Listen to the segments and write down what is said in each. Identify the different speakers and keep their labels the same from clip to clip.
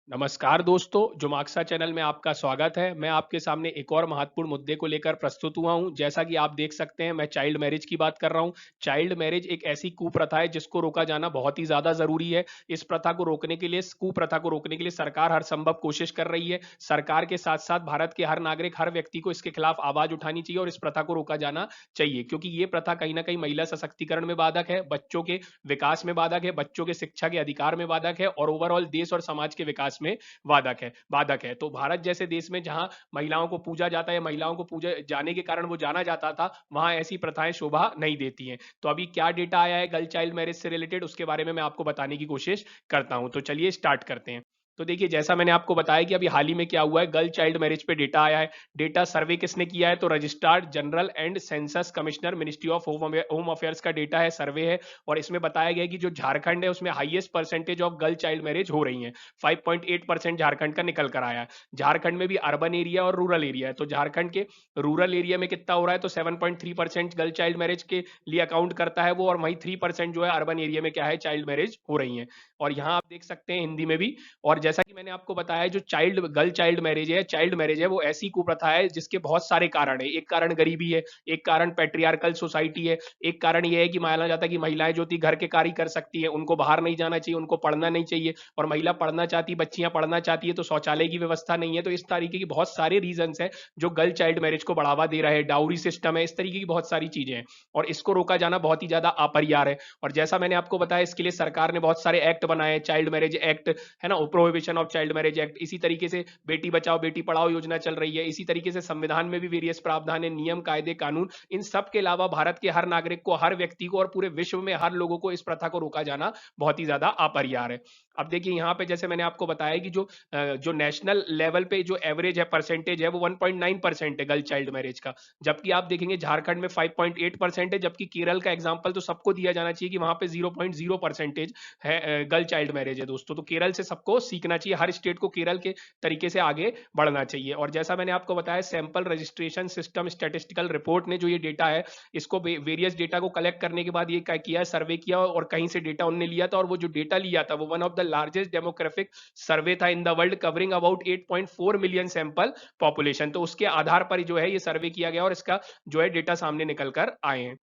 Speaker 1: नमस्कार दोस्तों, जुमाक्सा चैनल में आपका स्वागत है। मैं आपके सामने एक और महत्वपूर्ण मुद्दे को लेकर प्रस्तुत हुआ हूं। जैसा कि आप देख सकते हैं, मैं चाइल्ड मैरिज की बात कर रहा हूं। चाइल्ड मैरिज एक ऐसी कुप्रथा है जिसको रोका जाना बहुत ही ज़्यादा ज़रूरी है। इस प्रथा को रोकने के लिए, इस कुप्रथा को रोकने के लिए सरकार हर संभव कोशिश कर रही है। सरकार के साथ-साथ भारत के हर नागरिक, हर व्यक्ति को इसके खिलाफ आवाज़ उठानी चाहिए और इस प्रथा को रोका जाना चाहिए, क्योंकि ये प्रथा कहीं न कहीं महिला सशक्तिकरण में बाधक है, बच्चों के विकास में बाधक है, बच्चों के शिक्षा के अधिकार में बाधक है और ओवरऑल देश और समाज के विकास में बाधक है। तो भारत जैसे देश में जहां महिलाओं को पूजा जाता है, महिलाओं को पूजा जाने के कारण वो जाना जाता था, वहां ऐसी प्रथाएं शोभा नहीं देती हैं। तो अभी क्या डेटा आया है गर्ल चाइल्ड मैरिज से रिलेटेड, उसके बारे में मैं आपको बताने की कोशिश करता हूं। तो चलिए स्टार्ट करते हैं। तो देखिए, जैसा मैंने आपको बताया कि अभी हाल ही में क्या हुआ है, गर्ल चाइल्ड मैरिज पे डेटा आया है। डेटा सर्वे किसने किया है? तो registrar general and census commissioner, ministry of home affairs का डेटा है, सर्वे है। और इसमें बताया गया है कि जो झारखंड है उसमें highest percentage of girl child marriage हो रही है। 5.8% झारखंड का निकल कर आया है। झारखंड में भी अर्बन एरिया और रूरल एरिया है। तो झारखंड के रूरल एरिया में कितना हो रहा है? तो 7.3% गर्ल चाइल्ड मैरिज के लिए अकाउंट करता है वो, और वहीं 3% जो है अर्बन एरिया में क्या है, चाइल्ड मैरिज हो रही है। और यहाँ आप देख सकते हैं हिंदी में भी। और जैसा कि मैंने आपको बताया, जो गर्ल चाइल्ड मैरिज है वो ऐसी कुप्रथा है जिसके बहुत सारे कारण है। एक कारण गरीबी है, एक कारण पैट्रियार्कल सोसाइटी है, एक कारण यह है कि माना जाता है कि महिलाएं जो थी घर के कार्य कर सकती है, उनको बाहर नहीं जाना चाहिए, उनको पढ़ना नहीं चाहिए। और महिला पढ़ना चाहती, बच्चियां पढ़ना चाहती है तो शौचालय की व्यवस्था नहीं है। तो इस तरीके की बहुत सारे रीजंस है जो गर्ल चाइल्ड मैरिज को बढ़ावा दे रहे हैं। डाउरी सिस्टम है, इस तरीके की बहुत सारी चीजें हैं और इसको रोका जाना बहुत ही ज्यादा अपरिहार्य है। और जैसा मैंने आपको बताया, इसके लिए सरकार ने बहुत सारे एक्ट बनाए, चाइल्ड मैरिज एक्ट है ना, prohibition of child marriage act. इसी तरीके से बेटी बचाओ बेटी पढ़ाओ योजना चल रही है। इसी तरीके से संविधान में भी वेरियस प्रावधान है, नियम कायदे कानून। इन सब के अलावा भारत के हर नागरिक को, हर व्यक्ति को और पूरे विश्व में हर लोगों को इस प्रथा को रोका जाना बहुत ही ज्यादा अपरिहार्य है। अब देखिए, यहाँ पे जैसे मैंने आपको बताया कि जो नेशनल लेवल पे जो एवरेज है, परसेंटेज है, वो 1.9% है गर्ल चाइल्ड मैरिज का। जबकि आप देखेंगे झारखंड में 5.8% है, जबकि केरल का एग्जांपल तो सबको दिया जाना चाहिए कि वहां पे 0.0% है गर्ल चाइल्ड मैरिज है दोस्तों। तो केरल से सबको सीखना चाहिए, हर स्टेट को केरल के तरीके से आगे बढ़ना चाहिए। और जैसा मैंने आपको बताया, sample registration system statistical report ने जो ये डेटा है, इसको वेरियस डेटा को कलेक्ट करने के बाद ये क्या किया, सर्वे किया और कहीं से डेटा उन्होंने लिया था। और वो जो डेटा लिया था वो one of the largest demographic survey था in the world, covering about 8.4 million sample population. तो उसके आधार पर जो है ये सर्वे किया गया और इसका जो है डेटा सामने निकल कर आए हैं।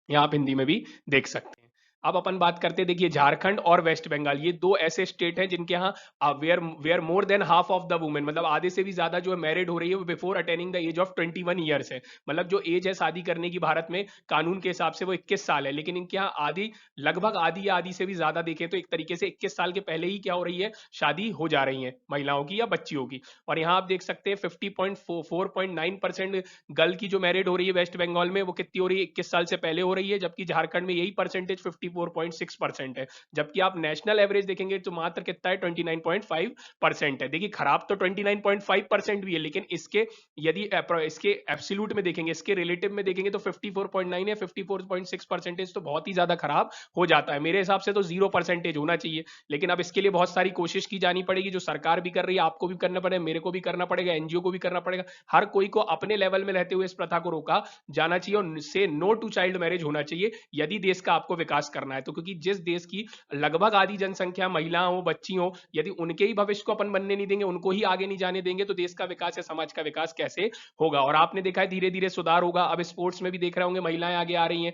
Speaker 1: यहाँ आप हिंदी में भी देख सकते हैं। अब अपन बात करते हैं, देखिए, झारखंड और वेस्ट बंगाल, ये दो ऐसे स्टेट हैं जिनके यहाँ where more than half of the women, मतलब आधे से भी ज्यादा जो है मैरिड हो रही है वो before attaining the age of 21 years है। मतलब जो एज है शादी करने की भारत में कानून के हिसाब से वो 21 साल है, लेकिन इनके यहाँ आधी, लगभग आधी या आधी से भी ज्यादा देखें तो एक तरीके से 21 साल के पहले ही क्या हो रही है, शादी हो जा रही है महिलाओं की या बच्चियों की। और यहाँ आप देख सकते हैं 50.4.9% गर्ल की जो मैरिड हो रही है वेस्ट बंगाल में, वो कितनी हो रही है, 21 साल से पहले हो रही है। जबकि झारखंड में यही परसेंटेज 54.6% है। जबकि आप नेशनल एवरेज देखेंगे तो मात्र कितना है, 29.5% है। देखिए, खराब तो 29.5% भी है, लेकिन इसके यदि इसके एब्सोल्यूट में देखेंगे, इसके रिलेटिव में देखेंगे तो 54.9 है। 54.6% तो बहुत ही ज्यादा खराब हो जाता है। मेरे हिसाब से तो 0% होना चाहिए। लेकिन अब इसके लिए बहुत सारी कोशिश की जानी पड़ेगी, जो सरकार भी कर रही है, आपको भी करना पड़ेगा, मेरे को भी करना पड़ेगा, एनजीओ को भी करना पड़ेगा। हर कोई को अपने लेवल में रहते हुए इस प्रथा को रोका जाना चाहिए और से नो टू चाइल्ड मैरिज होना चाहिए, यदि देश का आपको विकास करना है तो। क्योंकि जिस देश की लगभग आधी जनसंख्या महिला हो, बच्ची हो, यदि उनके ही भविष्य को अपन बनने नहीं देंगे, उनको ही आगे नहीं जाने देंगे, तो देश का विकास या समाज का विकास कैसे होगा। और आपने देखा है धीरे धीरे सुधार होगा। अब स्पोर्ट्स में भी देख रहे होंगे महिलाएं आगे आ रही हैं,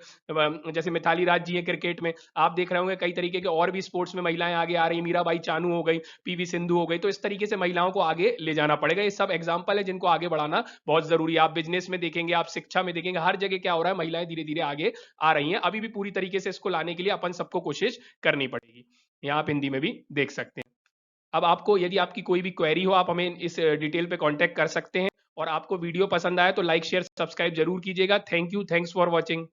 Speaker 1: जैसे मिताली राज जी है क्रिकेट में, आप देख रहे होंगे कई तरीके के और भी स्पोर्ट्स में महिलाएं आगे आ रही हैं, मीराबाई चानू हो गई, पीवी सिंधु हो गई। तो इस तरीके से महिलाओं को आगे ले जाना पड़ेगा। ये सब एग्जाम्पल है जिनको आगे बढ़ाना बहुत जरूरी है। आप बिजनेस में देखेंगे, आप शिक्षा में देखेंगे, हर जगह क्या हो रहा है, महिलाएं धीरे धीरे आगे आ रही हैं। अभी भी पूरी तरीके से इसको लाने के लिए अपन सबको कोशिश करनी पड़ेगी। यहाँ आप हिंदी में भी देख सकते हैं। अब आपको, यदि आपकी कोई भी क्वेरी हो, आप हमें इस डिटेल पे कांटेक्ट कर सकते हैं। और आपको वीडियो पसंद आया तो लाइक शेयर सब्सक्राइब जरूर कीजिएगा। Thank you, thanks for watching.